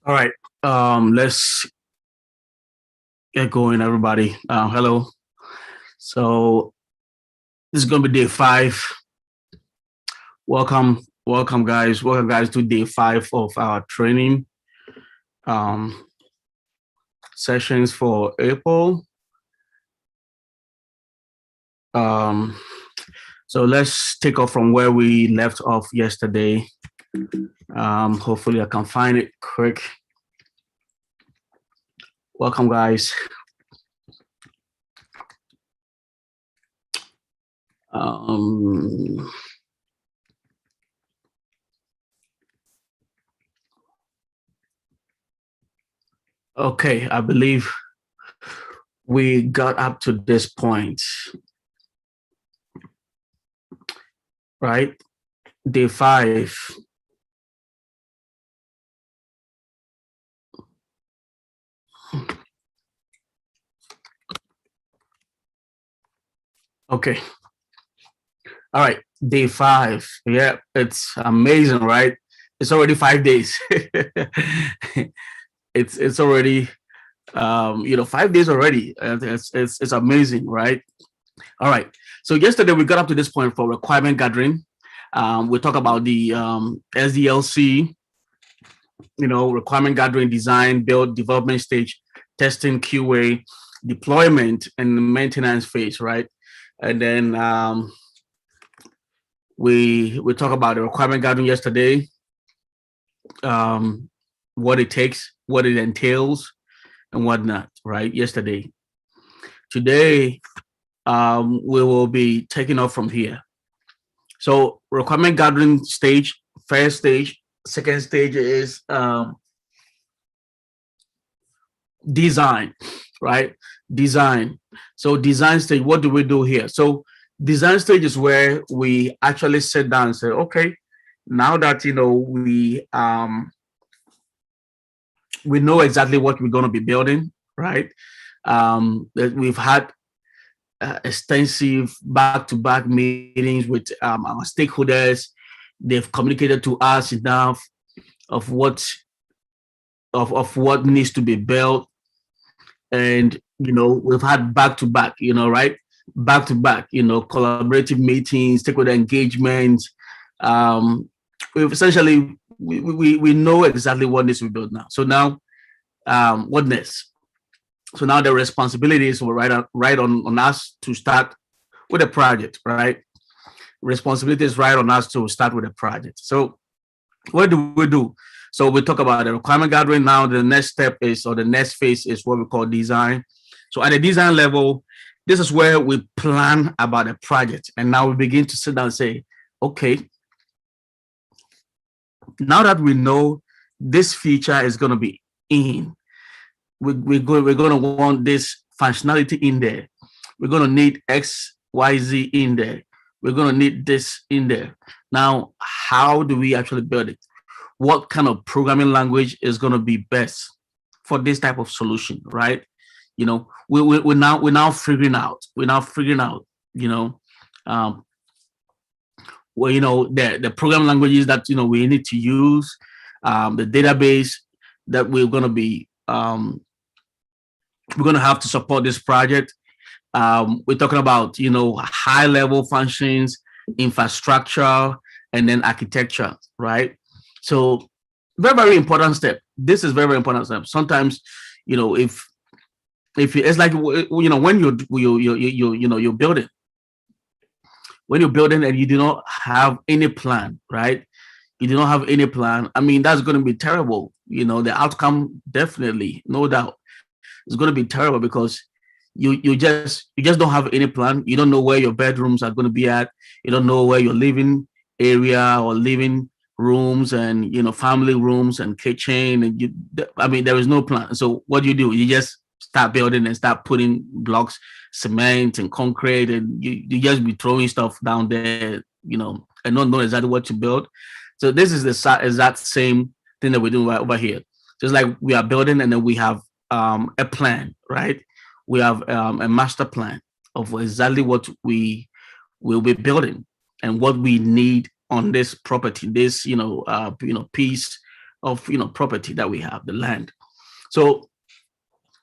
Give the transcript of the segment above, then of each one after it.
All right. Let's get going, everybody. Hello. So this is gonna be day 5. Welcome, guys. Welcome, guys, to day 5 of our training um, sessions for April. So let's take off from where we left off yesterday. Hopefully, I can find it quick. Welcome, guys. Okay, I believe we got up to this point, right? Day 5. Okay. All right. Day 5. Yeah, it's amazing, right? It's already 5 days. it's already 5 days already. It's amazing, right? All right. So yesterday we got up to this point for requirement gathering. We talk about the SDLC, requirement gathering, design, build, development stage, testing, QA, deployment, and maintenance phase, right? And then we talk about the requirement gathering yesterday, what it takes, what it entails, and whatnot, right? Yesterday. Today, we will be taking off from here. So requirement gathering stage, first stage, second stage is design, right? Design. So design stage, what do we do here? So design stage is where we actually sit down and say, okay, now that we know exactly what we're going to be building, right? We've had extensive back-to-back meetings with our stakeholders. They've communicated to us enough of what needs to be built, and we've had back-to-back, right? Back-to-back, collaborative meetings, stakeholder engagement. We've essentially we know exactly what needs to be built now. So now, what next? So now the responsibilities were right on us to start with a project, right? Responsibility is right on us to start with a project. So what do we do? So we talk about the requirement gathering. Now the next step is, or the next phase is what we call design. So at the design level, this is where we plan about a project. And now we begin to sit down and say, okay, now that we know this feature is going to be in, we're going to want this functionality in there. We're going to need X, Y, Z in there. We're going to need this in there. Now, how do we actually build it? What kind of programming language is going to be best for this type of solution, right? We're now figuring out. The program languages that we need to use, the database that we're going to have to support this project. We're talking about high level functions, infrastructure, and then architecture, right? So very, very important step. This is very, very important step. Sometimes if it's like when you're building. When you're building and you do not have any plan, right? You do not have any plan. I mean, that's going to be terrible. The outcome, definitely, no doubt, is going to be terrible because you just don't have any plan. You don't know where your bedrooms are going to be at. You don't know where your living area or living rooms and family rooms and kitchen, and there is no plan. So what do? You just start building and start putting blocks, cement and concrete, and you just be throwing stuff down there, and not know exactly what to build. So this is the exact same thing that we're doing right over here. Just like we are building, and then we have a plan, right? We have a master plan of exactly what we will be building and what we need on this property, this piece of property that we have, the land. So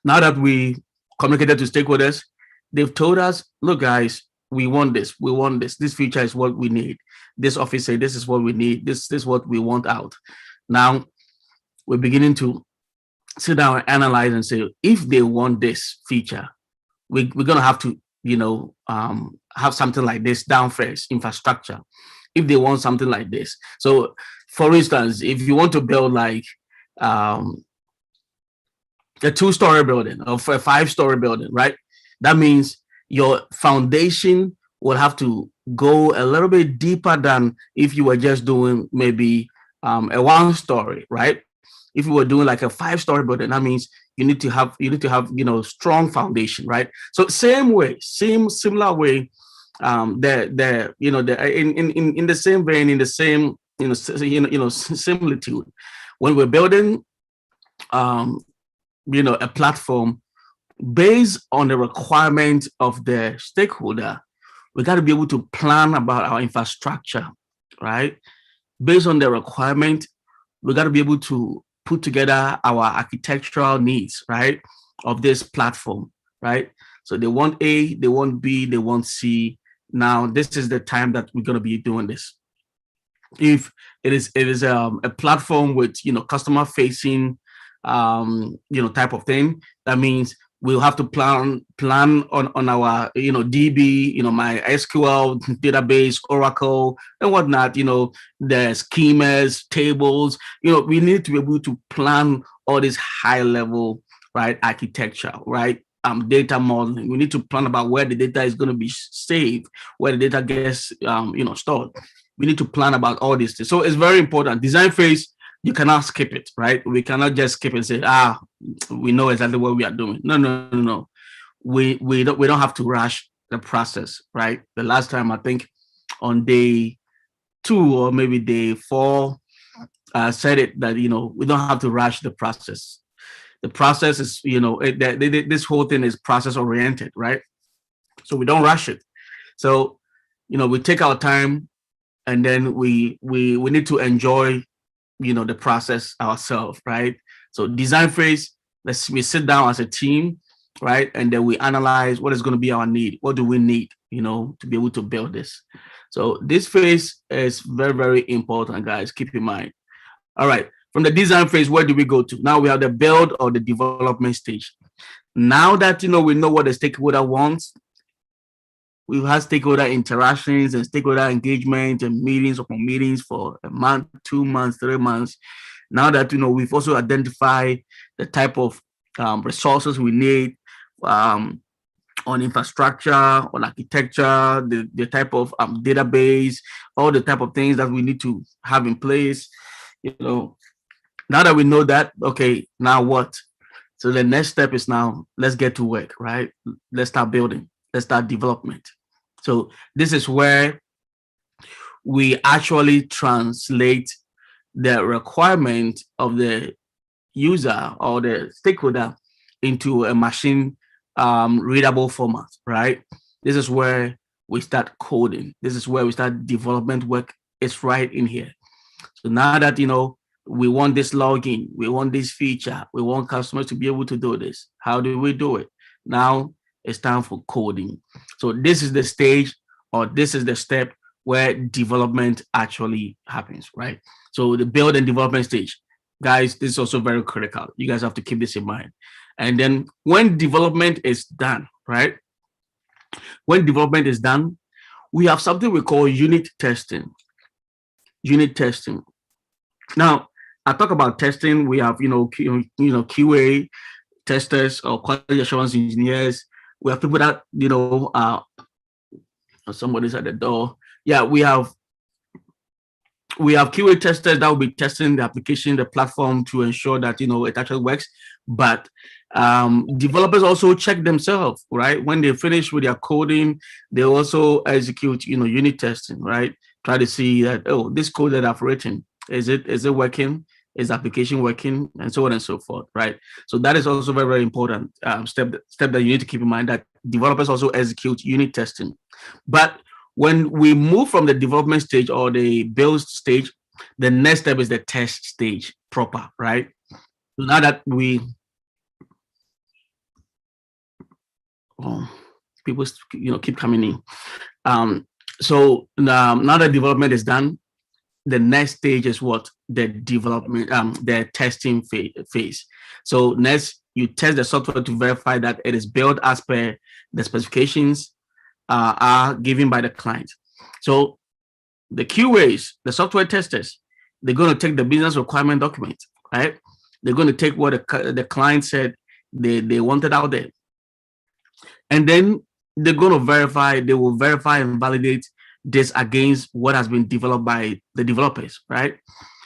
now that we communicated to stakeholders, they've told us, look, guys, we want this. We want this. This feature is what we need. This officer, this is what we need. This is what we want out. Now we're beginning to sit down and analyze and say, if they want this feature, we're going to have to, have something like this down first, infrastructure. If they want something like this. So for instance, if you want to build like a 2-story building or a 5-story building, right? That means your foundation will have to go a little bit deeper than if you were just doing maybe a 1-story, right? If you were doing like a 5-story building, that means you need to have strong foundation, right? So similar way, in the same vein, in the same similitude, when we're building a platform based on the requirement of the stakeholder, we got to be able to plan about our infrastructure, right? Based on the requirement, we got to be able to put together our architectural needs, right, of this platform, right? So they want A, they want B, they want C. Now this is the time that we're going to be doing this. If it is a platform with customer facing type of thing, that means we'll have to plan on our DB, my SQL database, Oracle, and whatnot. The schemas, tables. We need to be able to plan all this high level, right, architecture, right, data modeling. We need to plan about where the data is going to be saved, where the data gets stored. We need to plan about all these things. So it's very important. Design phase, you cannot skip it, right? We cannot just skip and say, we know exactly what we are doing. No. We don't have to rush the process, right? The last time, I think on day 2 or maybe day 4, said it that we don't have to rush the process. The process is this whole thing is process oriented, right? So we don't rush it. So we take our time, and then we need to enjoy the process ourselves, right? So design phase, we sit down as a team, right? And then we analyze what is going to be our need. What do we need, to be able to build this? So this phase is very, very important, guys. Keep in mind. All right. From the design phase, where do we go to? Now we have the build or the development stage. Now that, we know what the stakeholder wants, we've had stakeholder interactions and stakeholder engagement and meetings upon meetings for a month, 2 months, 3 months. Now that we've also identified the type of resources we need on infrastructure, on architecture, the type of database, all the type of things that we need to have in place. Now that we know that, okay, now what? So the next step is now let's get to work, right? Let's start building. Let's start development. So this is where we actually translate the requirement of the user or the stakeholder into a machine readable format, right? This is where we start coding. This is where we start development work. It's right in here. So now that we want this login, we want this feature, we want customers to be able to do this. How do we do it? Now it's time for coding. So this is the stage, or this is the step where development actually happens, right? So the build and development stage, guys, this is also very critical. You guys have to keep this in mind. And then when development is done, right? When development is done, we have something we call unit testing. Unit testing. Now, I talk about testing. We have, QA testers or quality assurance engineers. We have people that, somebody's at the door. Yeah, we have QA testers that will be testing the application, the platform, to ensure that, it actually works. But developers also check themselves, right? When they finish with their coding, they also execute, unit testing, right? Try to see that, oh, this code that I've written, is it working? Is the application working? And so on and so forth, right? So that is also very, very important step that you need to keep in mind, that developers also execute unit testing. But when we move from the development stage or the build stage, the next step is the test stage, proper, right? So now that people keep coming in. So now that development is done, the next stage is what? The development, the testing phase. So next, you test the software to verify that it is built as per the specifications are given by the client. So the QAs, the software testers, they're going to take the business requirement document, right? They're going to take what the client said they wanted out there. And then they're going to verify, they will verify and validate this against what has been developed by the developers, right?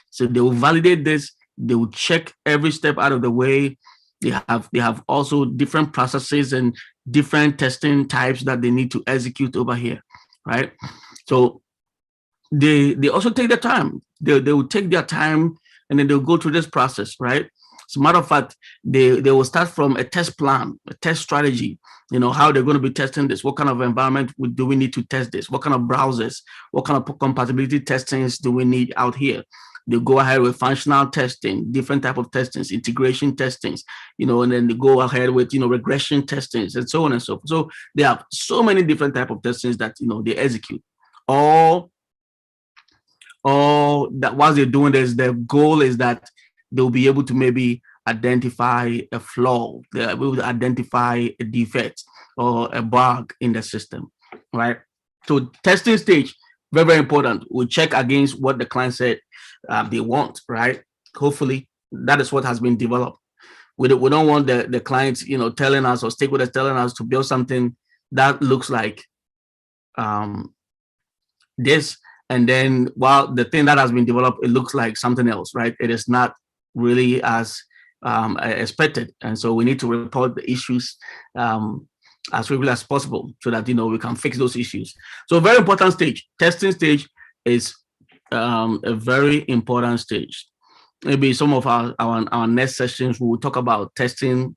So they will validate this, they will check every step out of the way. They have also different processes and different testing types that they need to execute over here, right? So they also take their time. They will take their time and then they'll go through this process, right? As a matter of fact, they will start from a test plan, a test strategy, how they're going to be testing this. What kind of environment do we need to test this? What kind of browsers? What kind of compatibility testings do we need out here? They go ahead with functional testing, different type of testings, integration testings, and then they go ahead with, regression testings and so on and so forth. So they have so many different type of testings that, they execute. All that while they're doing this, the goal is that they'll be able to maybe identify a flaw, they'll be able to identify a defect or a bug in the system, right? So testing stage, very, very important. We check against what the client said they want, right? Hopefully that is what has been developed. We don't want the clients, telling us, or stakeholders telling us to build something that looks like this, and then while the thing that has been developed, it looks like something else, right? It is not really as expected, and so we need to report the issues as quickly as possible so that we can fix those issues. So a very important stage, testing stage, is a very important stage. Maybe some of our next sessions we will talk about testing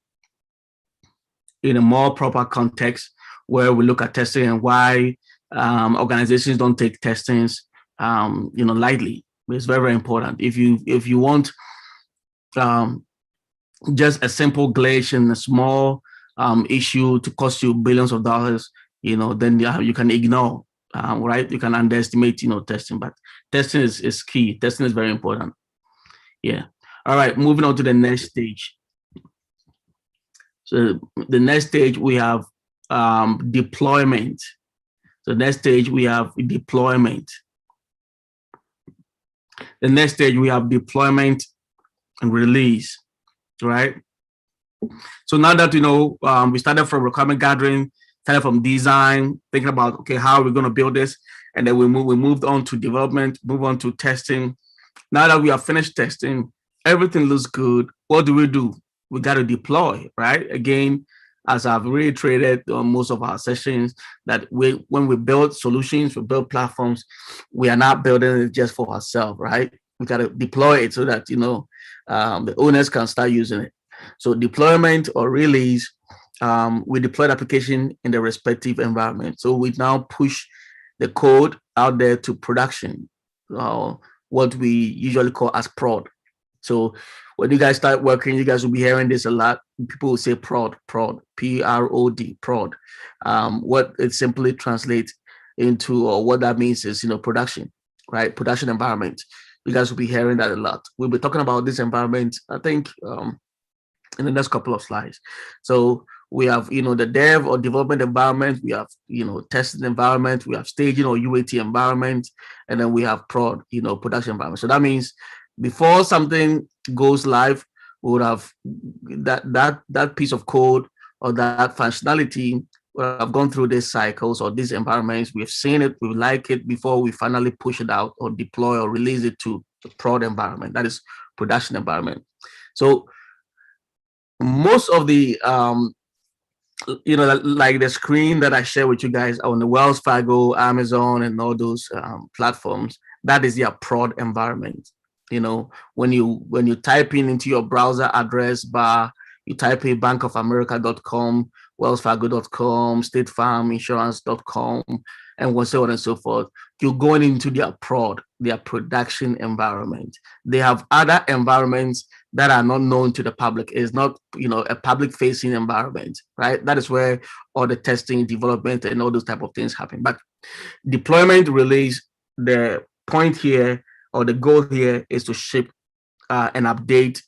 in a more proper context, where we look at testing and why organizations don't take testings lightly. It's very, very important. If you want just a simple glitch and a small issue to cost you billions of dollars, then you can ignore, right? You can underestimate, testing, but testing is key. Testing is very important. Yeah. All right. Moving on to the next stage. So the next stage we have deployment. So next stage we have deployment. The next stage we have deployment and release, right? So now that we started from requirement gathering, started from design, thinking about, okay, how are we going to build this, and then we moved on to development, move on to testing. Now that we have finished testing, everything looks good. What do? We got to deploy, right? Again, as I've reiterated on most of our sessions, that when we build solutions, we build platforms, we are not building it just for ourselves, right? We got to deploy it so that the owners can start using it. So deployment or release, we deploy the application in the respective environment. So we now push the code out there to production, what we usually call as prod. So when you guys start working, you guys will be hearing this a lot. People will say prod, P-R-O-D, prod. What it simply translates into, or what that means is, production, right? Production environment. You guys will be hearing that a lot. We'll be talking about this environment, I think, in the next couple of slides. So we have, the dev or development environment, we have, testing environment, we have staging or UAT environment, and then we have prod, production environment. So that means before something goes live, we would have that piece of code or that functionality would have gone through these cycles or these environments. We've seen it, we like it before we finally push it out or deploy or release it to the prod environment. That is production environment. So most of the like the screen that I share with you guys on the Wells Fargo, Amazon, and all those platforms, that is their prod environment. When you type into your browser address bar, you type in bankofamerica.com, wellsfargo.com, statefarminsurance.com, and so on and so forth, you're going into their prod. their production environment. They have other environments that are not known to the public. It's not, a public facing environment, right? That is where all the testing, development, and all those type of things happen. But deployment, release, the point here or the goal here is to ship and update,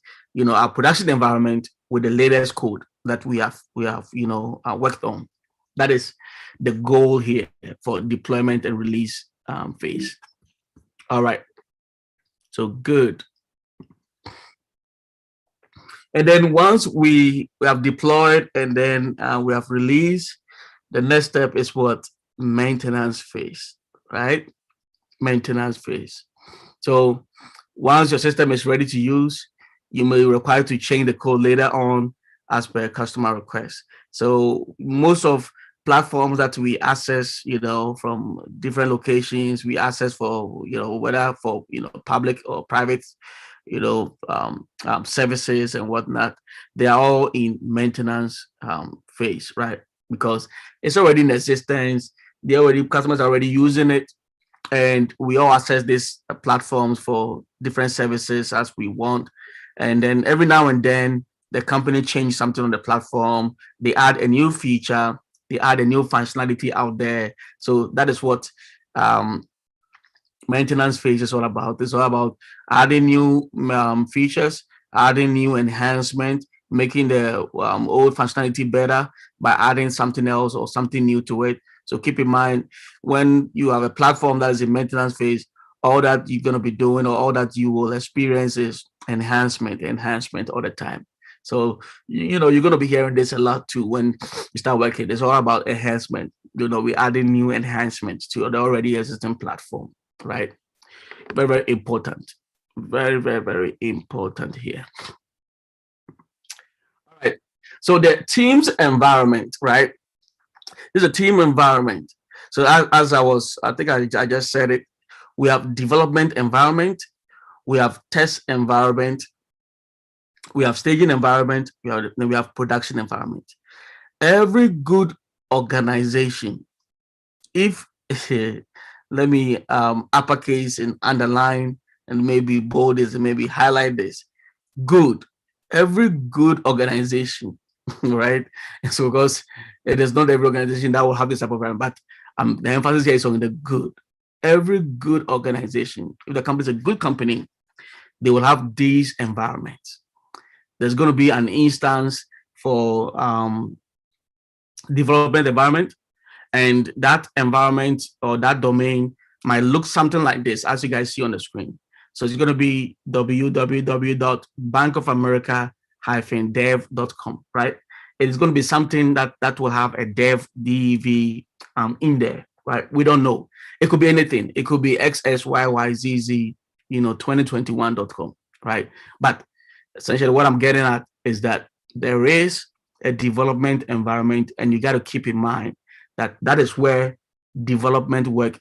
our production environment with the latest code that we have worked on. That is the goal here for deployment and release phase. All right. So good. And then once we have deployed and then we have released, the next step is what? Maintenance phase, right? Maintenance phase. So once your system is ready to use, you may require to change the code later on as per customer request. So most of platforms that we access, from different locations, we access for, whether for, public or private, services and whatnot, they are all in maintenance phase, right? Because it's already in existence. Customers are already using it, and we all access these platforms for different services as we want. And then every now and then, the company changes something on the platform. They add a new feature. They add a new functionality out there. So that is what maintenance phase is all about. It's all about adding new features, adding new enhancement, making the old functionality better by adding something else or something new to it. So keep in mind, when you have a platform that is in maintenance phase, all that you're going to be doing or all that you will experience is enhancement all the time. So, you're going to be hearing this a lot too when you start working. It's all about enhancement. We're adding new enhancements to the already existing platform, right? Very, very important. Very, very, very important here. All right. So the team's environment, right? This is a team environment. So as I think I just said it, we have development environment, we have test environment, we have staging environment, we have production environment. Every good organization, if let me uppercase and underline and maybe bold this and maybe highlight this. Good. Every good organization, right? So because it is not every organization that will have this type of environment, but the emphasis here is on the good. Every good organization, if the company is a good company, they will have these environments. There's going to be an instance for development environment, and that environment or that domain might look something like this, as you guys see on the screen. So it's going to be www.bankofamerica-dev.com, right? It's going to be something that will have a dev in there, right? We don't know. It could be anything. It could be xxyyyzz, 2021.com, right? But essentially what I'm getting at is that there is a development environment, and you got to keep in mind that is where development work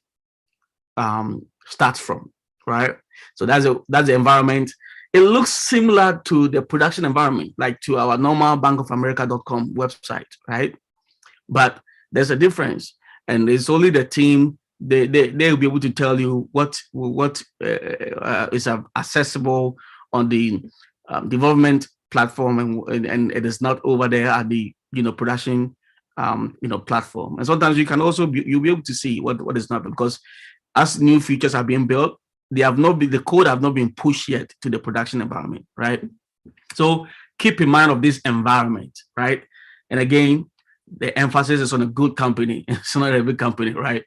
starts from, right? So that's the environment. It looks similar to the production environment, like to our normal bankofamerica.com website, right? But there's a difference, and it's only the team. They'll be able to tell you what is accessible on the development platform, and it is not over there at the production platform. And sometimes you can also you'll be able to see what is not, because as new features are being built, the code have not been pushed yet to the production environment, right? So keep in mind of this environment, right? And again, the emphasis is on a good company. It's not every company, right?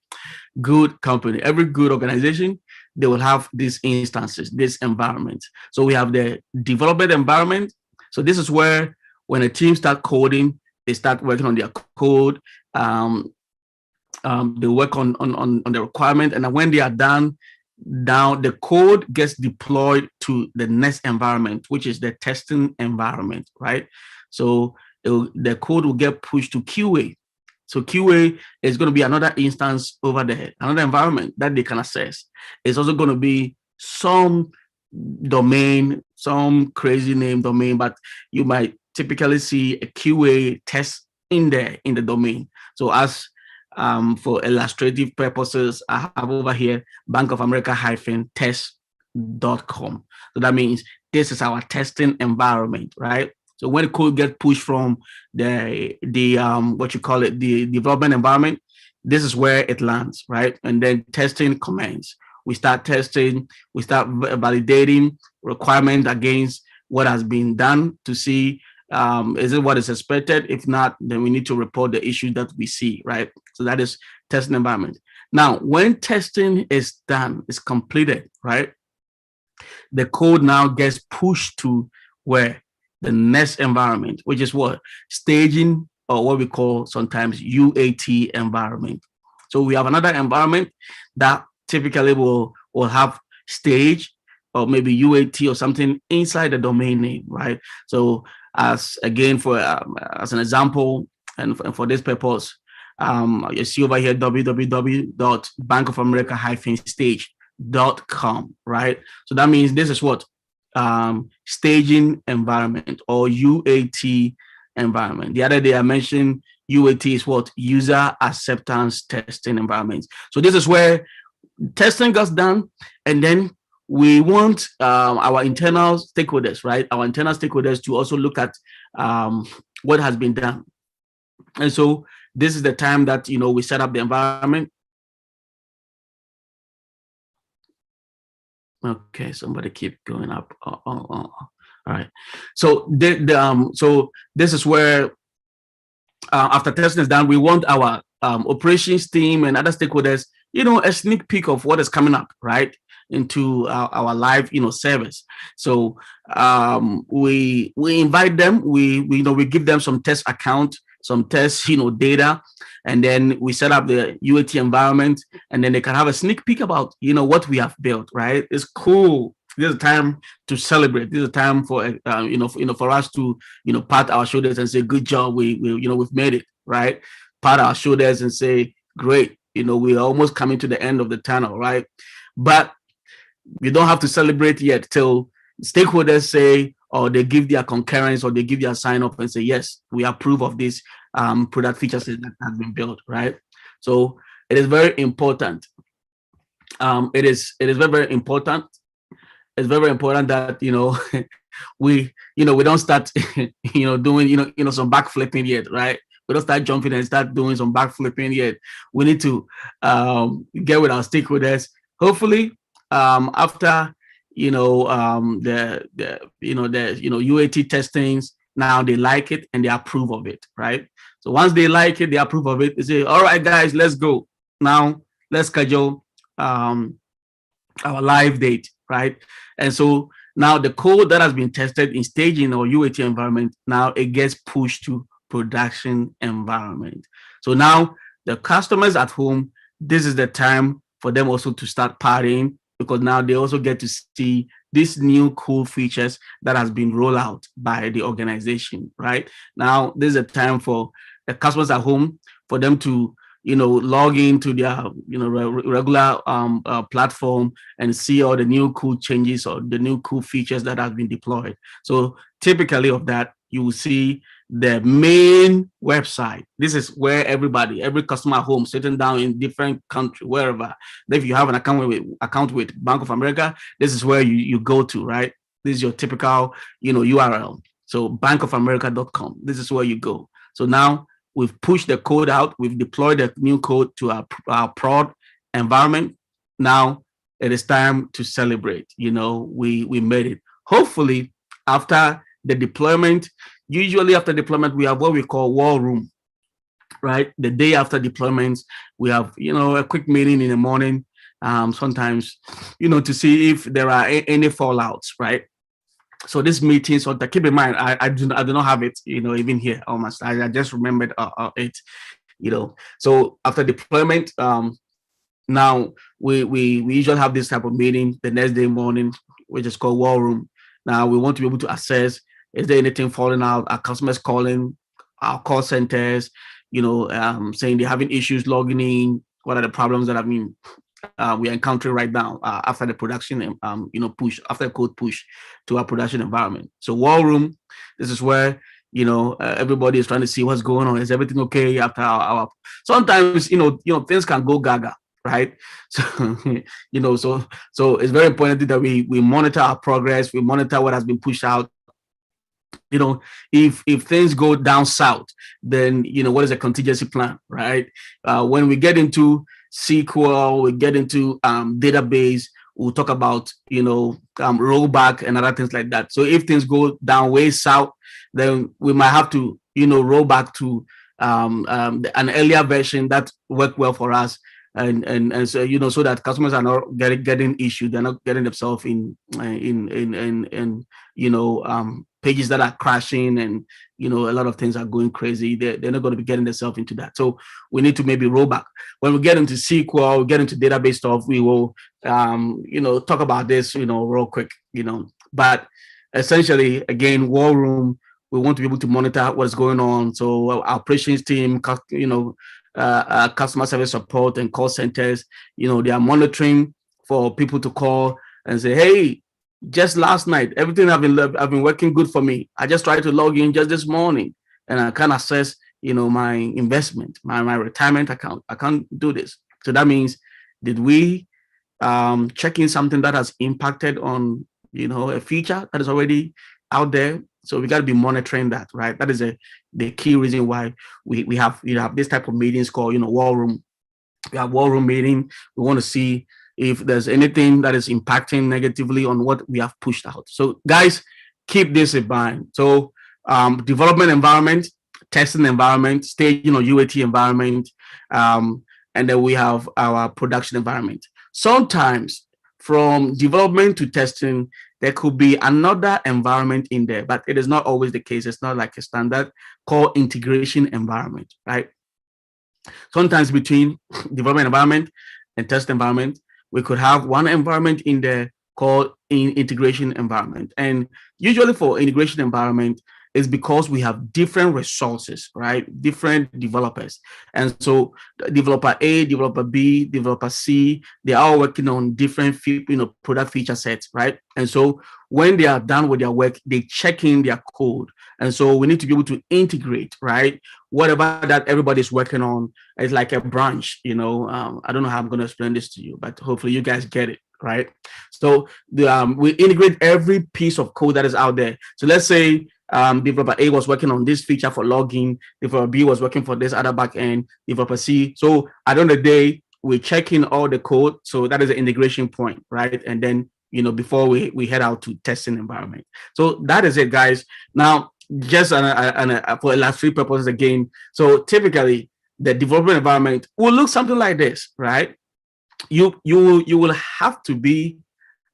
Good company. Every good organization, they will have these instances, this environment. So we have the development environment. So this is where when a team start coding, they start working on their code. They work on the requirement, and when they are done, now the code gets deployed to the next environment, which is the testing environment, right? So the code will get pushed to QA. So QA is going to be another instance over there, another environment that they can access. It's also going to be some domain, some crazy name domain, but you might typically see a QA test in there in the domain. So as for illustrative purposes, I have over here Bank of America -test.com. So that means this is our testing environment, right? So when the code gets pushed from the what you call it, the development environment, this is where it lands, right? And then testing commence. We start testing, we start validating requirements against what has been done to see is it what is expected? If not, then we need to report the issue that we see, right? So that is testing environment. Now, when testing is done, is completed, right? The code now gets pushed to where the next environment, which is what? Staging, or what we call sometimes UAT environment. So we have another environment that typically will have stage or maybe UAT or something inside the domain name, right? So as again, for as an example, and for this purpose, you see over here www.bankofamerica-stage.com, right? So that means this is what staging environment or UAT environment. The other day I mentioned UAT is what? User acceptance testing environments. So this is where testing gets done, and then we want our internal stakeholders, right? Our internal stakeholders to also look at what has been done. And so this is the time that, we set up the environment. Okay, somebody keep going up. All right. So so this is where after testing is done, we want our operations team and other stakeholders, a sneak peek of what is coming up, right, into our live, service. So we invite them. We give them some test account, some test, data, and then we set up the UAT environment, and then they can have a sneak peek about, what we have built, right? It's cool. This is a time to celebrate. This is a time for for us to pat our shoulders and say, good job, we've made it, right? Pat our shoulders and say, great, we're almost coming to the end of the tunnel, right? But you don't have to celebrate yet till stakeholders say, or they give their concurrence, or they give their sign up and say, yes, we approve of this product features that has been built, right? So it is very important. It is very, very important. It's very, very important that we don't start doing some backflipping yet, right? We don't start jumping and start doing some backflipping yet. We need to get with our stakeholders. Hopefully, after the UAT testings, now they like it and they approve of it, right? So once they like it, they approve of it, they say, all right, guys, let's go. Now let's schedule our live date, right? And so now the code that has been tested in staging or UAT environment, now it gets pushed to production environment. So now the customers at home, this is the time for them also to start partying, because now they also get to see these new cool features that has been rolled out by the organization, right? Now, this is a time for the customers at home for them to, log into their, regular platform and see all the new cool changes or the new cool features that have been deployed. So typically of that, you will see the main website. This is where every customer at home sitting down in different country, wherever. If you have an account with Bank of America, this is where you go to, right? This is your typical, URL. So bankofamerica.com. This is where you go. So now we've pushed the code out. We've deployed the new code to our prod environment. Now it is time to celebrate. We made it. Hopefully, after the deployment, usually after deployment, we have what we call war room, right? The day after deployment, we have, a quick meeting in the morning, sometimes, to see if there are any fallouts, right? So this meeting, so keep in mind, I do not have it, even here almost. I just remembered it, So after deployment, now we usually have this type of meeting the next day morning, which is called war room. Now we want to be able to assess, is there anything falling out? Our customers calling our call centers, saying they're having issues logging in. What are the problems that we're encountering right now after the production, push, after the code push to our production environment? So war room, this is where everybody is trying to see what's going on. Is everything okay after our sometimes, things can go gaga, right? So, so it's very important that we monitor our progress, we monitor what has been pushed out. If things go down south, then what is a contingency plan, right? When we get into SQL, we get into database, we'll talk about rollback and other things like that. So if things go down way south, then we might have to roll back to an earlier version that worked well for us, and so so that customers are not getting issued, they're not getting themselves in pages that are crashing, and a lot of things are going crazy. They're not going to be getting themselves into that. So we need to maybe roll back. When we get into SQL, we get into database stuff, we will talk about this real quick. But essentially, again, war room, we want to be able to monitor what's going on. So our operations team, customer service support and call centers, they are monitoring for people to call and say, hey, just last night, everything I've been working good for me. I just tried to log in just this morning, and I can't access, my investment, my retirement account. I can't do this. So that means, did we check in something that has impacted on, a feature that is already out there? So we got to be monitoring that, right? That is the key reason why we have this type of meetings called war room. We have war room meeting. We want to see if there's anything that is impacting negatively on what we have pushed out. So guys, keep this in mind. So development environment, testing environment, staging or UAT environment, and then we have our production environment. Sometimes from development to testing, there could be another environment in there, but it is not always the case. It's not like a standard called integration environment, right? Sometimes between development environment and test environment, we could have one environment in there called integration environment. And usually for integration environment, is because we have different resources, right? Different developers. And so developer A, developer B, developer C, they're all working on different product feature sets, right? And so when they are done with their work, they check in their code. And so we need to be able to integrate, right? Whatever that everybody's working on is like a branch, I don't know how I'm going to explain this to you, but hopefully you guys get it, right? So we integrate every piece of code that is out there. So let's say developer A was working on this feature for login, developer B was working for this other backend, developer C. So at the end of the day, we check in all the code. So that is the integration point, right? And then, before we head out to testing environment. So that is it, guys. Now, just for illustrative purposes again. So typically, the development environment will look something like this, right? You will have to be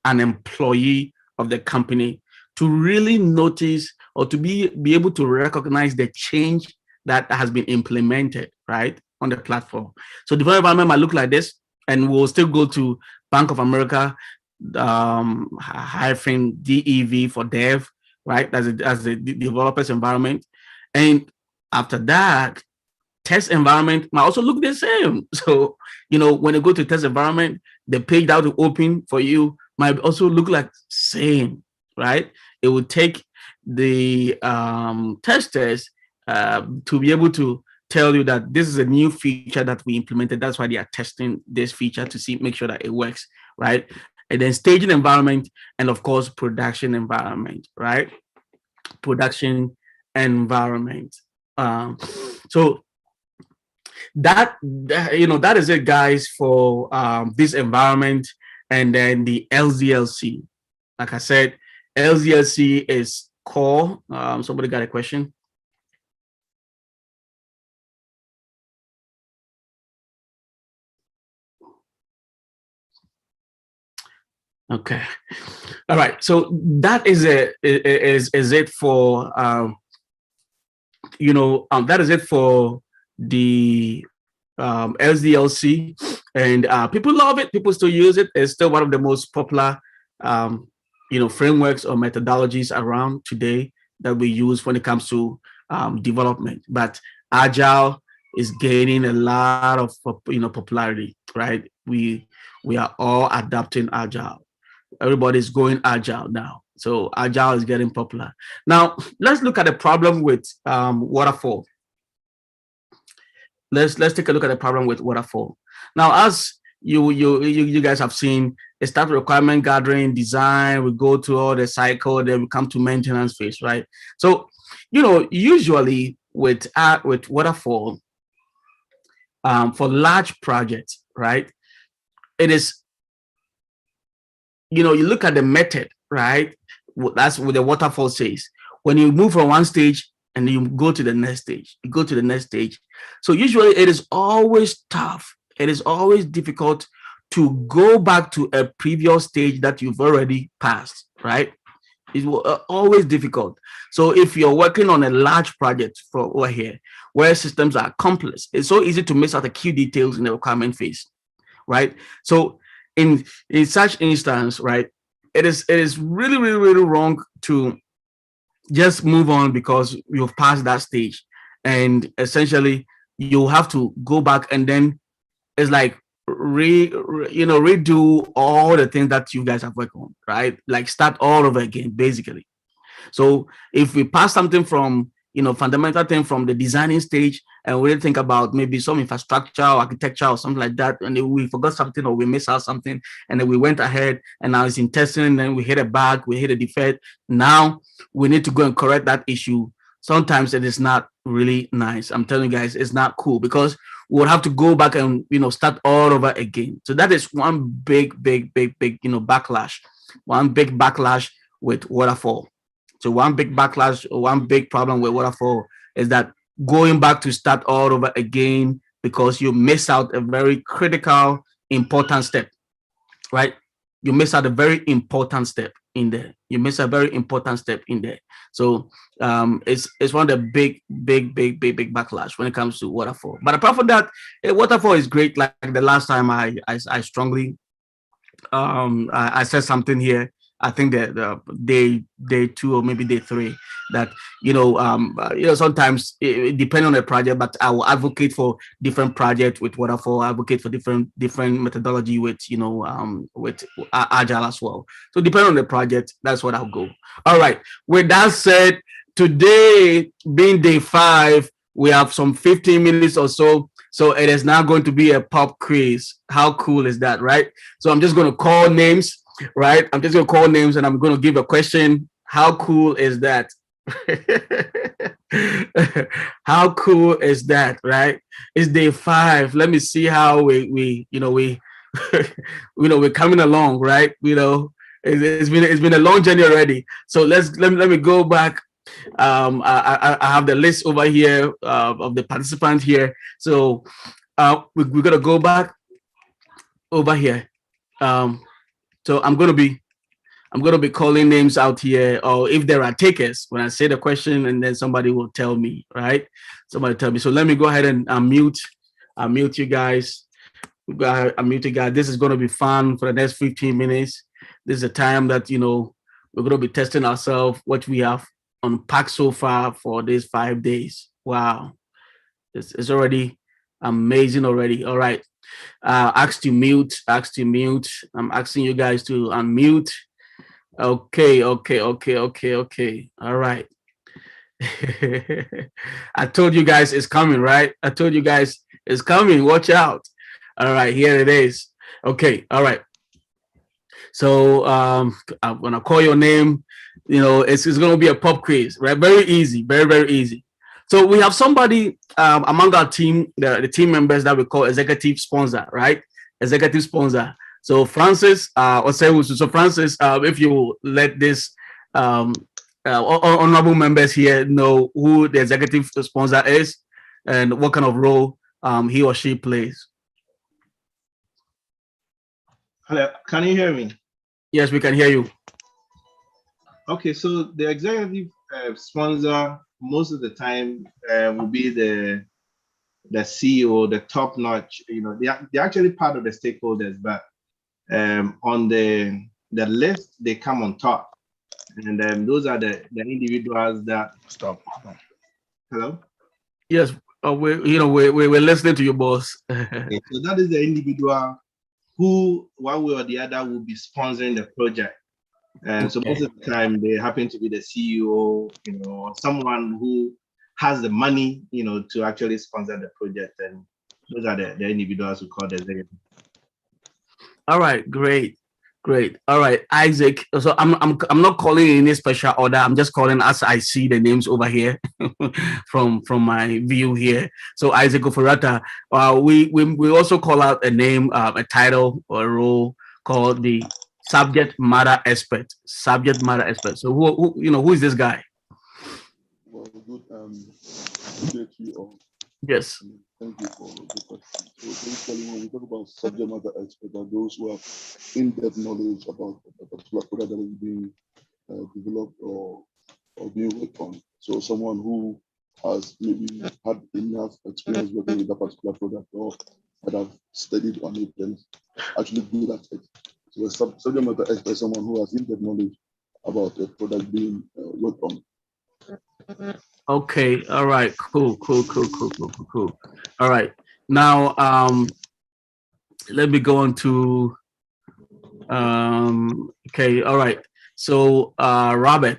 an employee of the company to really notice or to be able to recognize the change that has been implemented, right, on the platform. So development environment might look like this, and we'll still go to Bank of America -dev for dev, right, as a developer's environment. And after that, test environment might also look the same. So, when you go to test environment, the page that will open for you might also look like same, right? It will take the testers to be able to tell you that this is a new feature that we implemented. That's why they are testing this feature to make sure that it works, right? And then staging environment, and of course, production environment, right? Production environment. So that is it, guys, for this environment. And then the LZLC, like I said, LZLC is core. Somebody got a question? Okay. All right. So that is it. Is it for that is it for the SDLC, and people love it. People still use it. It's still one of the most popular frameworks or methodologies around today that we use when it comes to development. But Agile is gaining a lot of popularity, right? We are all adopting Agile. everybody's going agile now. So agile is getting popular. Now let's look at the problem with waterfall. Let's take a look at the problem with waterfall. Now, as you guys have seen, it starts requirement gathering, design, we go through all the cycle, then we come to maintenance phase, right? So, usually with waterfall, for large projects, right? It is, you look at the method, right? That's what the waterfall says. When you move from one stage and you go to the next stage, you go to the next stage. So usually it is always tough. It is always difficult to go back to a previous stage that you've already passed, right? It's always difficult. So if you're working on a large project for over here, where systems are complex, it's so easy to miss out the key details in the requirement phase, right? So in such instance, right, it is really, really, really wrong to just move on because you've passed that stage, and essentially you have to go back, and then it's like redo all the things that you guys have worked on, right? Like start all over again, basically. So if we pass something from, fundamental thing from the designing stage, and we think about maybe some infrastructure or architecture or something like that, and then we forgot something or we missed out something, and then we went ahead and now it's in testing, and then we hit a bug, we hit a defect. Now we need to go and correct that issue. Sometimes it is not really nice. I'm telling you guys, it's not cool because we'll have to go back and start all over again. So that is one big backlash, one big backlash with waterfall. So one big backlash, one big problem with waterfall is that going back to start all over again because you miss out a very critical, important step, right? You miss out a very important step in there. You miss a very important step in there. So it's one of the big backlash when it comes to waterfall. But apart from that, waterfall is great. Like the last time I strongly I said something here. I think that day 2 or maybe day 3 that sometimes it depends on the project, but I will advocate for different projects with waterfall, advocate for different methodology with with agile as well. So depending on the project, that's what I'll go. All right. With that said, today being day 5, we have some 15 minutes or so. So it is now going to be a pop quiz. How cool is that, right? So I'm just going to call names. Right, I'm just gonna call names and I'm gonna give a question. How cool is that? How cool is that? Right? It's day 5. Let me see how we we're coming along, right? It's been a long journey already. So let me go back. I have the list over here of the participants here. So we're gonna go back over here. So I'm gonna be calling names out here, or if there are takers, when I say the question, and then somebody will tell me, right? Somebody tell me. So let me go ahead and unmute you guys. Unmute you guys. This is gonna be fun for the next 15 minutes. This is a time that we're gonna be testing ourselves, what we have unpacked so far for these 5 days. Wow, it's already amazing already. All right. Ask to mute. I'm asking you guys to unmute. Okay. All right. I told you guys it's coming, right? I told you guys it's coming. Watch out. All right, here it is. Okay, all right. So I'm gonna call your name. It's gonna be a pop quiz, right? Very easy, very easy. So we have somebody among our team, the team members that we call executive sponsor, right? Executive sponsor. So Francis, so Francis, if you let this honorable members here know who the executive sponsor is and what kind of role he or she plays. Hello, can you hear me? Yes, we can hear you. Okay, so the executive sponsor most of the time will be the CEO, the top notch. They're actually part of the stakeholders, but on the list they come on top, and those are the individuals that stop. Hello. Yes, we're listening to you, boss. Okay, so that is the individual who one way or the other will be sponsoring the project. And so most of the time they happen to be the CEO, or someone who has the money, to actually sponsor the project. And those are the individuals who call the executive. All right, great. All right, Isaac. So I'm not calling in any special order. I'm just calling as I see the names over here from my view here. So Isaac Oforata. We also call out a name, a title or a role called the subject matter expert. Subject matter expert. So who is this guy? Well, good day to you all. Yes. Thank you for the question. So basically, when we talk about subject matter experts, are those who have in-depth knowledge about a particular product that is being developed or being worked on. So someone who has maybe had enough experience working with that particular product or that have studied on it and actually good at it. So a subject matter expert is someone who has in-depth knowledge about a product being worked on. Okay. All right. Cool. All right. Now, let me go on to. Okay. All right. So, Robert.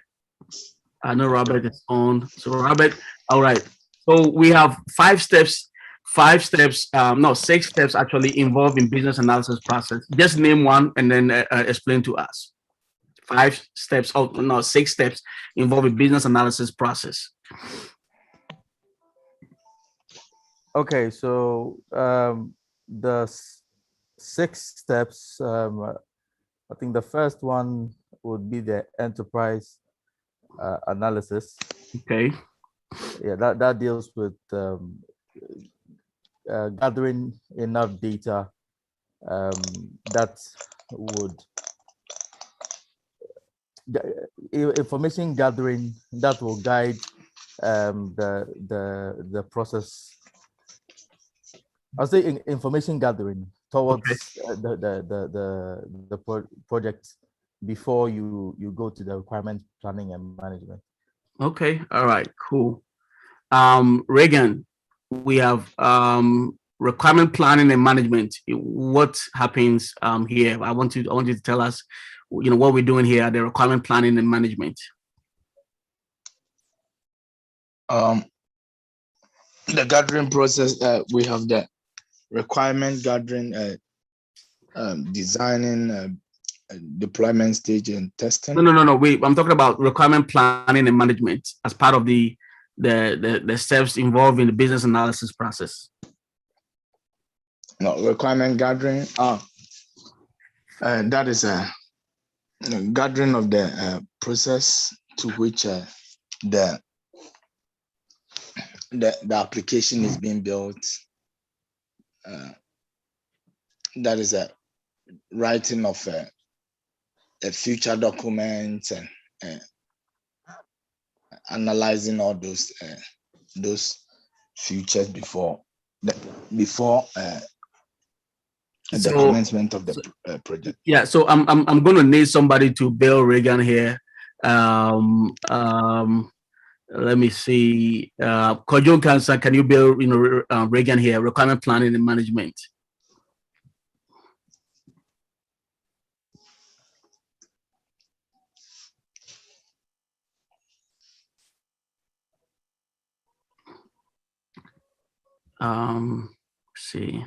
I know Robert is on. So, Robert. All right. So we have 5 steps. 5 steps. No, 6 steps actually involved in business analysis process. Just name one and then explain to us. 5 steps. Oh no, 6 steps involved in business analysis process. Okay, so the 6 steps, I think the first one would be the enterprise analysis. Okay. Yeah, that deals with gathering enough data that would information gathering that will guide the process. I'll say information gathering towards the project before you go to the requirement planning and management. Okay. All right. Cool. Reagan, we have requirement planning and management. What happens here? I want you to tell us, what we're doing here at the requirement planning and management. The gathering process, we have the requirement gathering, designing, deployment stage, and testing. No. Wait, I'm talking about requirement planning and management as part of the steps involved in the business analysis process. No, requirement gathering. That is a gathering of the process to which the application is being built. That is a writing of a future document and analyzing all those futures before the commencement of the project. Yeah, so I'm going to need somebody to build Reagan here. Let me see. Kojo Kansa, can you build Reagan here? Requirement planning and management. See.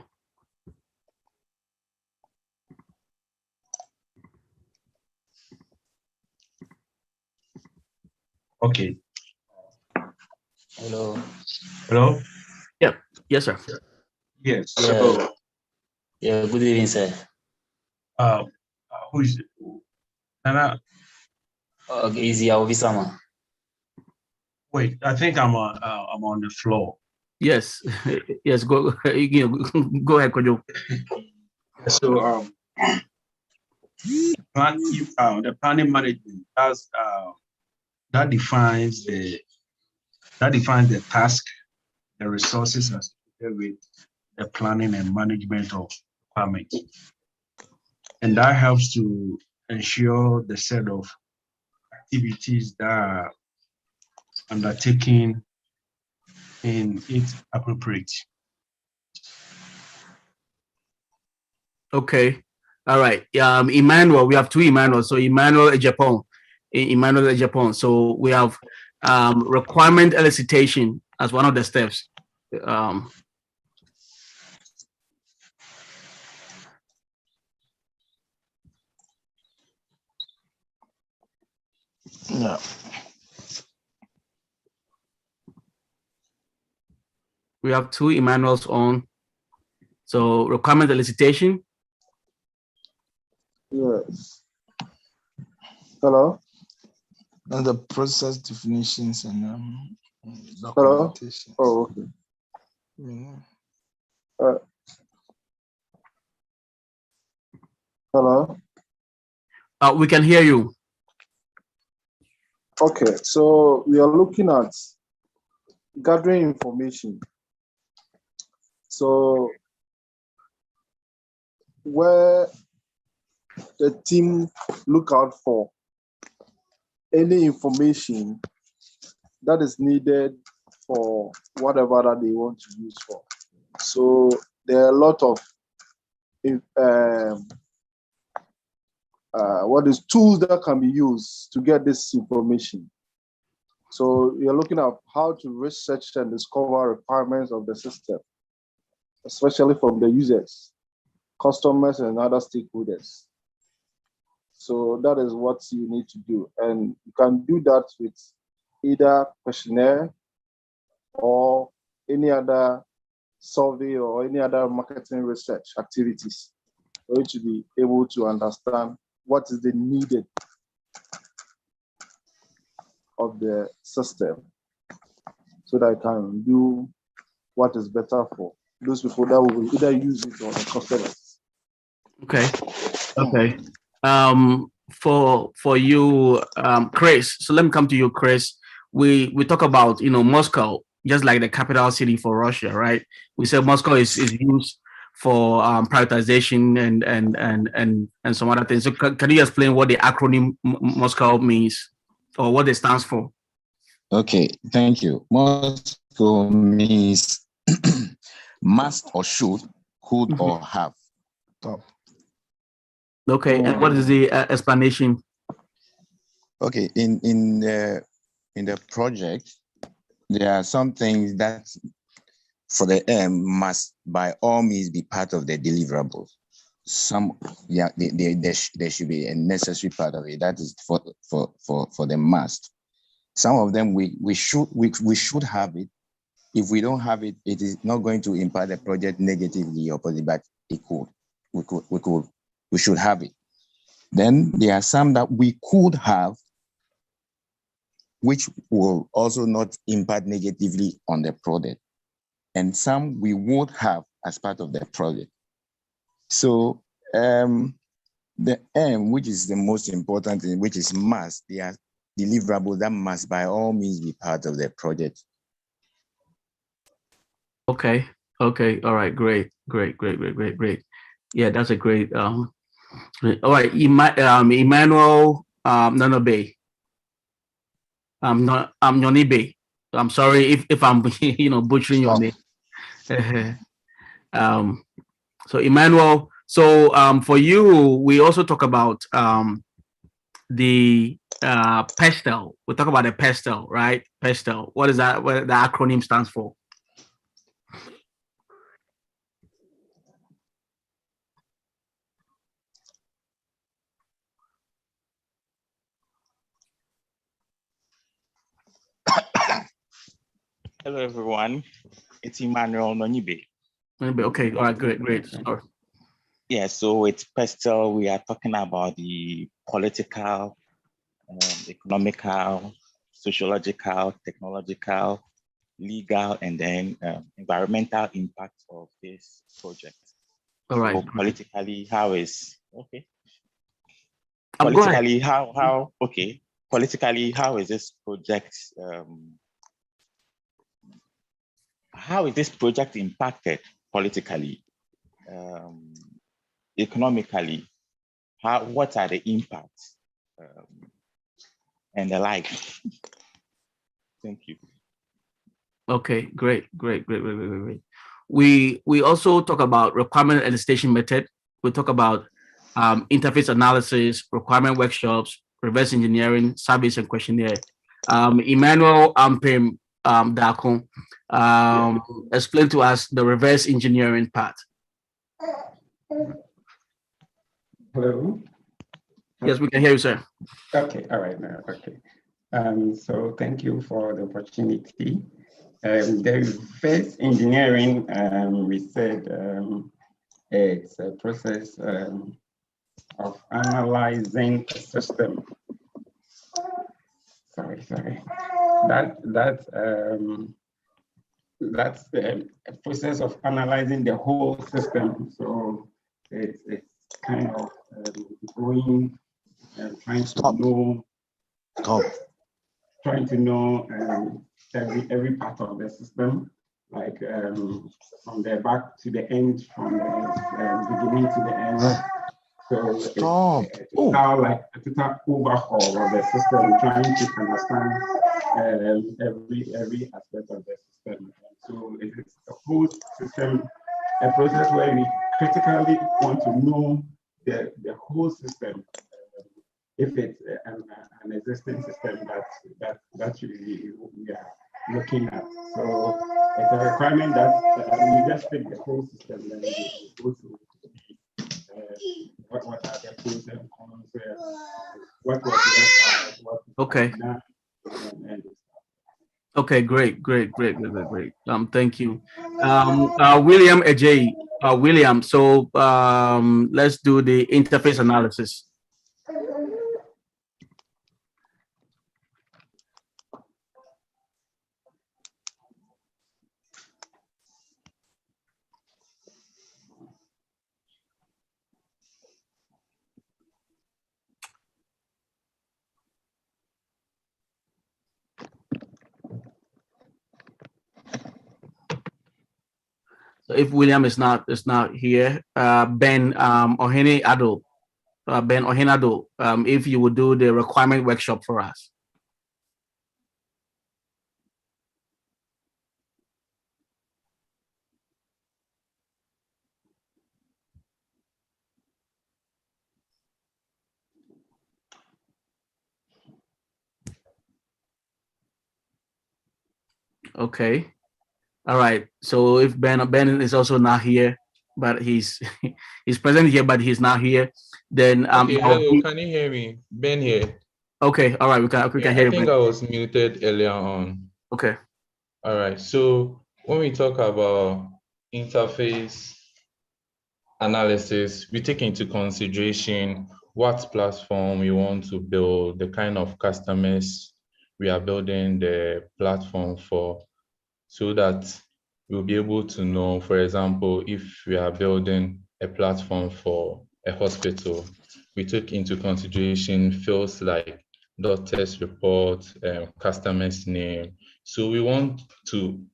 Okay. Hello. Hello? Yep. Yes, sir. Yes. Yeah. So, Yeah. Good evening, sir. who is Nana? Okay, easy. I'll be Sama. Wait, I think I'm on the floor. Yes. Yes. Go. Go ahead, Kojo. So, the planning management that defines the task, the resources associated with the planning and management of requirements, and that helps to ensure the set of activities that are undertaken in its appropriate. Okay. All right. Emmanuel, we have two Emmanuel. So Emmanuel Japan. Emmanuel Japan. So we have requirement elicitation as one of the steps. Yeah. We have two Emmanuels on. So requirement elicitation. Yes. Hello? And the process definitions and Hello? documentation. Oh, okay. Mm. Hello? We can hear you. Okay, so we are looking at gathering information. So where the team look out for any information that is needed for whatever that they want to use for. So there are a lot of tools that can be used to get this information. So you're looking at how to research and discover requirements of the system, especially from the users, customers, and other stakeholders. So that is what you need to do. And you can do that with either questionnaire or any other survey or any other marketing research activities for you to be able to understand what is the needed of the system so that I can do what is better for those people that will either use it or the customers. Okay. Okay. For you, Chris. So let me come to you, Chris. We talk about Moscow, just like the capital city for Russia, right? We said Moscow is used for privatization and some other things. So can you explain what the acronym Moscow means or what it stands for? Okay, thank you. Moscow means must or should, could or have. Top. Okay, and what is the explanation? Okay, in the project, there are some things that for the M must by all means be part of the deliverables. Some, yeah, there should be a necessary part of it. That is for the must. Some of them we should have it. If we don't have it, it is not going to impact the project negatively or positively, but it could. We should have it. Then there are some that we could have, which will also not impact negatively on the project. And some we won't have as part of the project. So the M, which is the most important thing, which is must, they are deliverables that must by all means be part of the project. Okay. Okay. All right. Great. Yeah, that's a great. All right. Emmanuel Nanobe. I'm Yonibe. I'm sorry if I'm butchering your name. So Emmanuel. So for you, we also talk about the PESTEL. We talk about the PESTEL, right? PESTEL. What is that? What the acronym stands for? Hello, everyone. It's Emmanuel Nonibe. Okay, all right, great. Sorry. Yeah, so it's PESTEL. We are talking about the political, economical, sociological, technological, legal, and then environmental impact of this project. All right. So politically, how is okay? Politically, Politically, how is this project? How is this project impacted politically, economically? What are the impacts and the like? Thank you. Okay, great. We also talk about requirement elicitation method. We talk about interface analysis, requirement workshops, reverse engineering, surveys, and questionnaire. Emmanuel Ampem Dako, explain to us the reverse engineering part. Hello. Yes, we can hear you, sir. Okay, all right, okay. So thank you for the opportunity. The reverse engineering, we said it's a process of analyzing a system. Sorry. That's the process of analyzing the whole system. So it's kind of going and trying to know every part of the system, like from the back to the end, from the beginning to the end. So it's like a total overhaul of the system, trying to understand every aspect of the system. So it is a whole system, a process where we critically want to know the whole system. If it's an existing system that we are looking at. So it's a requirement that we just take the whole system and we go through what are the pros and cons, what was left out, what done, and Okay, great. Thank you. William Ajay. William, so let's do the interface analysis. So if William is not here, Ben Ohene Ado, Ben Ohenado, if you would do the requirement workshop for us. Okay. All right. So if Ben is also not here, but he's he's present here, but he's not here, then okay, hello, can you hear me? Ben here. Okay, all right, we can hear you. I think I was muted earlier on. Okay. All right. So when we talk about interface analysis, we take into consideration what platform we want to build, the kind of customers we are building the platform for, so that we'll be able to know, for example, if we are building a platform for a hospital, we took into consideration fields like doctor's report, customer's name. So we want to,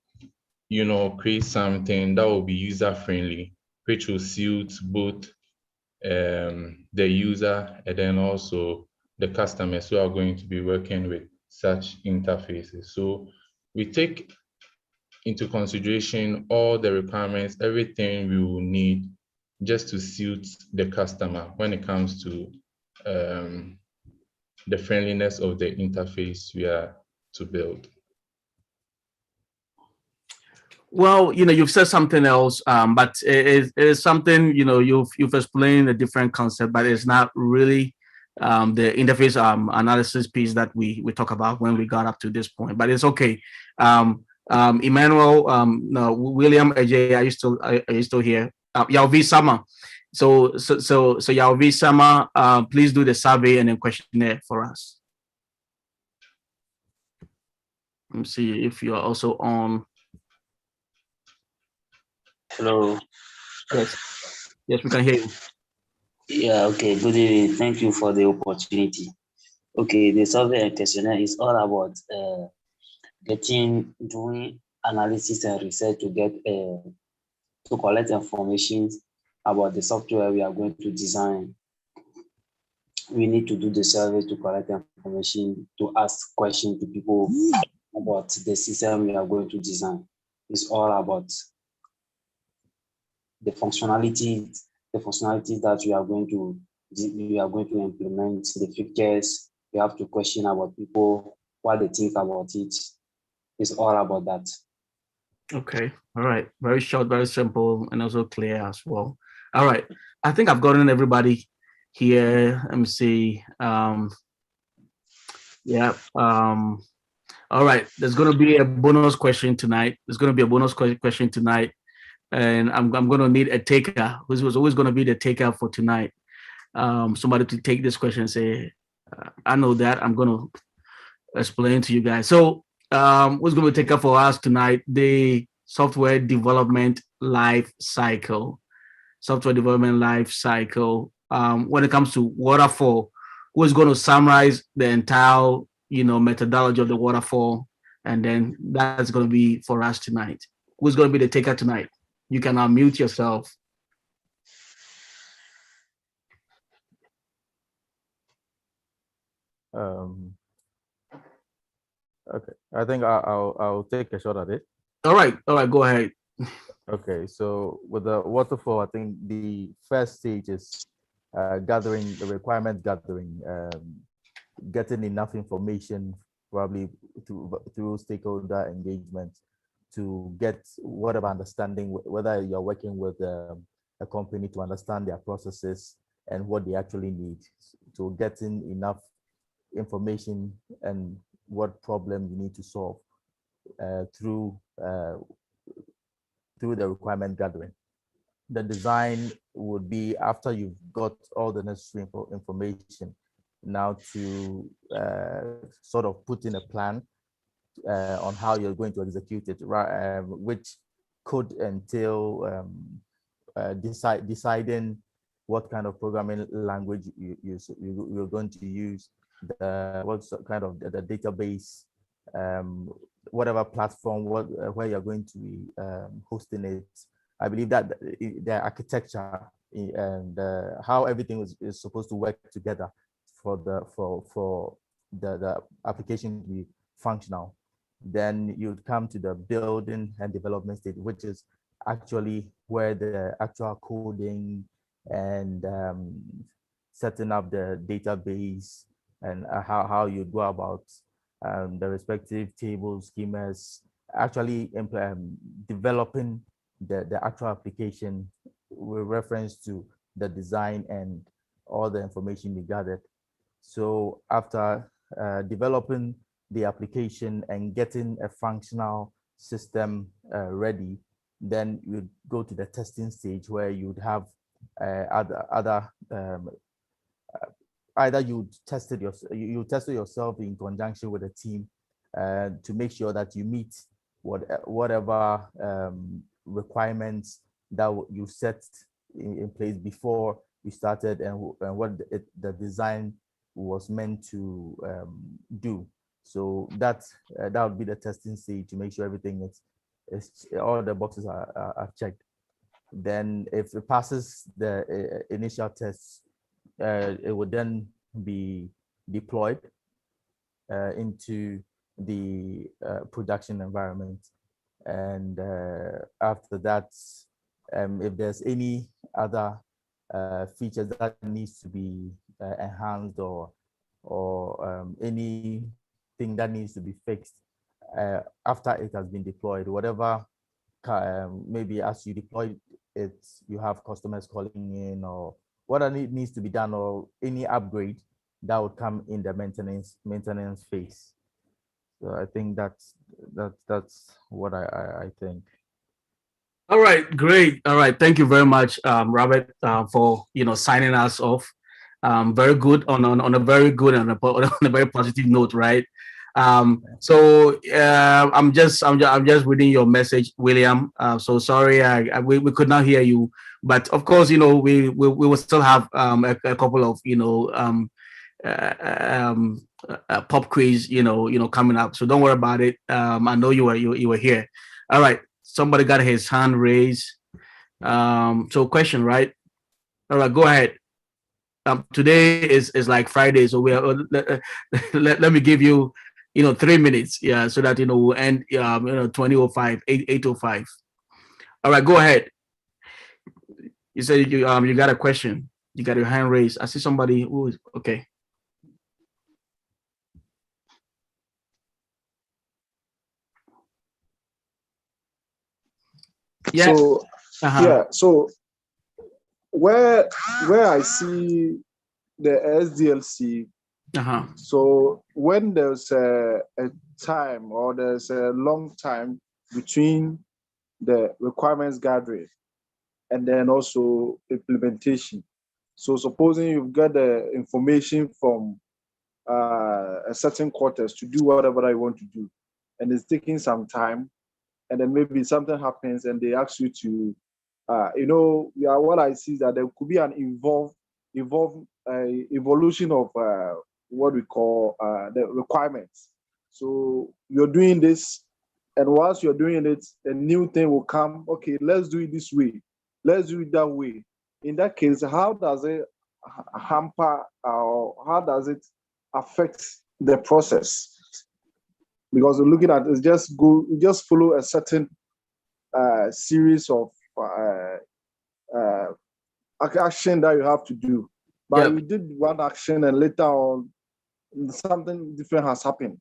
create something that will be user-friendly, which will suit both the user and then also the customers who are going to be working with such interfaces. So we take into consideration all the requirements, everything we will need just to suit the customer when it comes to the friendliness of the interface we are to build. Well, you've said something else, but it is something, you've explained a different concept, but it's not really the interface analysis piece that we talk about when we got up to this point, but it's okay. Emmanuel, no, William, AJ, are you still here? Yalvi Sama. So Yalvi Sama, please do the survey and then questionnaire for us. Let me see if you are also on. Hello. Yes, we can hear you. Yeah, okay, good evening. Thank you for the opportunity. Okay, the survey and questionnaire is all about doing analysis and research to get to collect information about the software we are going to design. We need to do the survey to collect information, to ask questions to people about the system we are going to design. It's all about the functionalities that we are going to we are going to implement the features. We have to question about people, what they think about it. It's all about that. Okay. All right. Very short, very simple, and also clear as well. All right. I think I've gotten everybody here. Let me see. Yeah. All right. There's going to be a bonus question tonight. There's going to be a bonus question tonight, and I'm going to need a taker. Who was always going to be the taker for tonight? Somebody to take this question and say, I know that. I'm going to explain to you guys. So, what's going to take up for us tonight? The software development life cycle. Software development life cycle. When it comes to waterfall, who is going to summarize the entire, methodology of the waterfall, and then that's going to be for us tonight. Who's going to be the taker tonight? You can unmute yourself. Okay, I think I'll take a shot at it. All right, go ahead. Okay, so with the waterfall, I think the first stage is gathering the requirement gathering, getting enough information, probably through stakeholder engagement, to get whatever understanding, whether you're working with a company to understand their processes and what they actually need. So getting enough information and what problem you need to solve through the requirement gathering. The design would be after you've got all the necessary information, now to sort of put in a plan on how you're going to execute it, which could entail deciding what kind of programming language you're going to use, what kind of the database, whatever platform, where you're going to be hosting it. I believe that the architecture and how everything is supposed to work together for the application to be functional. Then you'd come to the building and development stage, which is actually where the actual coding and setting up the database and how you go about the respective tables, schemas, actually developing the actual application with reference to the design and all the information you gathered. So after developing the application and getting a functional system ready, then you'd go to the testing stage where you'd have either you test it yourself in conjunction with a team to make sure that you meet whatever requirements that you set in place before you started, and what the design was meant to do. So that would be the testing stage to make sure everything is all the boxes are checked. Then if it passes the initial tests, it would then be deployed into the production environment. And after that, if there's any other features that needs to be enhanced or anything that needs to be fixed after it has been deployed, whatever, maybe as you deploy it, you have customers calling in, or what needs to be done, or any upgrade that would come in the maintenance phase. So I think that's what I think. All right, great. All right, thank you very much, Robert, for signing us off. Very good on a very good and on a very positive note, right? So I'm just reading your message, William. So sorry, we could not hear you, but of course, we will still have a couple of pop quiz, coming up. So don't worry about it. I know you were here. All right. Somebody got his hand raised. So question, right? All right, go ahead. Today is like Friday, so we are. Let me give you, 3 minutes, yeah, so that we'll end 20:05, 8:05. All right, go ahead. You said you got a question. You got your hand raised. I see somebody who is okay. Yeah. So yeah, so where I see the SDLC, so when there's a time or there's a long time between the requirements gathering and then also implementation. So supposing you've got the information from a certain quarters to do whatever I want to do, and it's taking some time, and then maybe something happens and they ask you to, what I see is that there could be an evolution of what we call the requirements. So you're doing this, and whilst you're doing it, a new thing will come. Okay, let's do it this way. Let's do it that way. In that case, how does it hamper or how does it affect the process? Because we're looking at it, just follow a certain series of action that you have to do. But you did one action and later on something different has happened.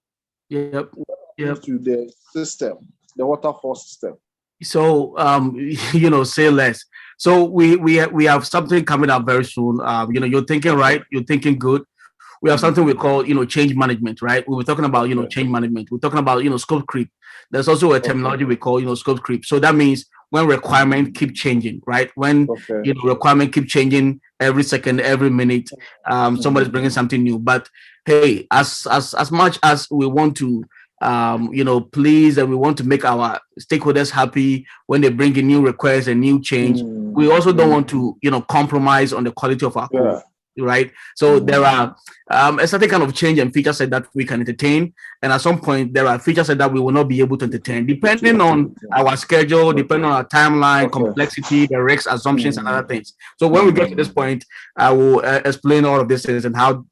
Yep. To the system, the waterfall system. So say less. So we have something coming up very soon. You're thinking right, you're thinking good. We have something we call change management, right? We were talking about change management. We're talking about scope creep. There's also a terminology we call scope creep. So that means when requirements keep changing, right? When requirement keep changing every second, every minute, somebody's bringing something new. But hey, as much as we want to please and we want to make our stakeholders happy when they bring in new requests and new change, we also don't want to compromise on the quality of our code. Right, so there are a certain kind of change and feature set that we can entertain, and at some point there are feature set that we will not be able to entertain, depending on our schedule, depending on our timeline, complexity, the risks, assumptions, and other things. So when we get to this point, I will explain all of this and how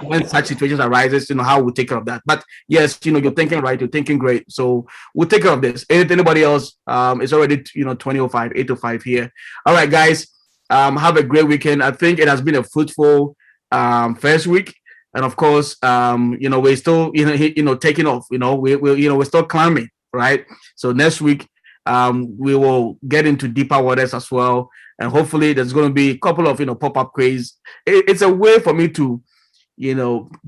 when such situations arises, how we take care of that. But yes, you're thinking right, you're thinking great, so we'll take care of this. Anybody else? It's already 20:05, 8:05 here. All right, guys. Have a great weekend. I think it has been a fruitful first week, and of course, we're still taking off. We're still climbing, right? So next week, we will get into deeper waters as well, and hopefully, there's going to be a couple of pop-up quiz. It's a way for me to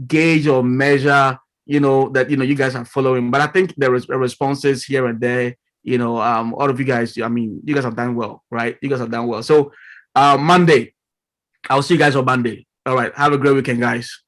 gauge or measure that you guys are following. But I think there is responses here and there. All of you guys. I mean, you guys have done well, right? You guys have done well. So. Monday. I'll see you guys on Monday. All right. Have a great weekend, guys.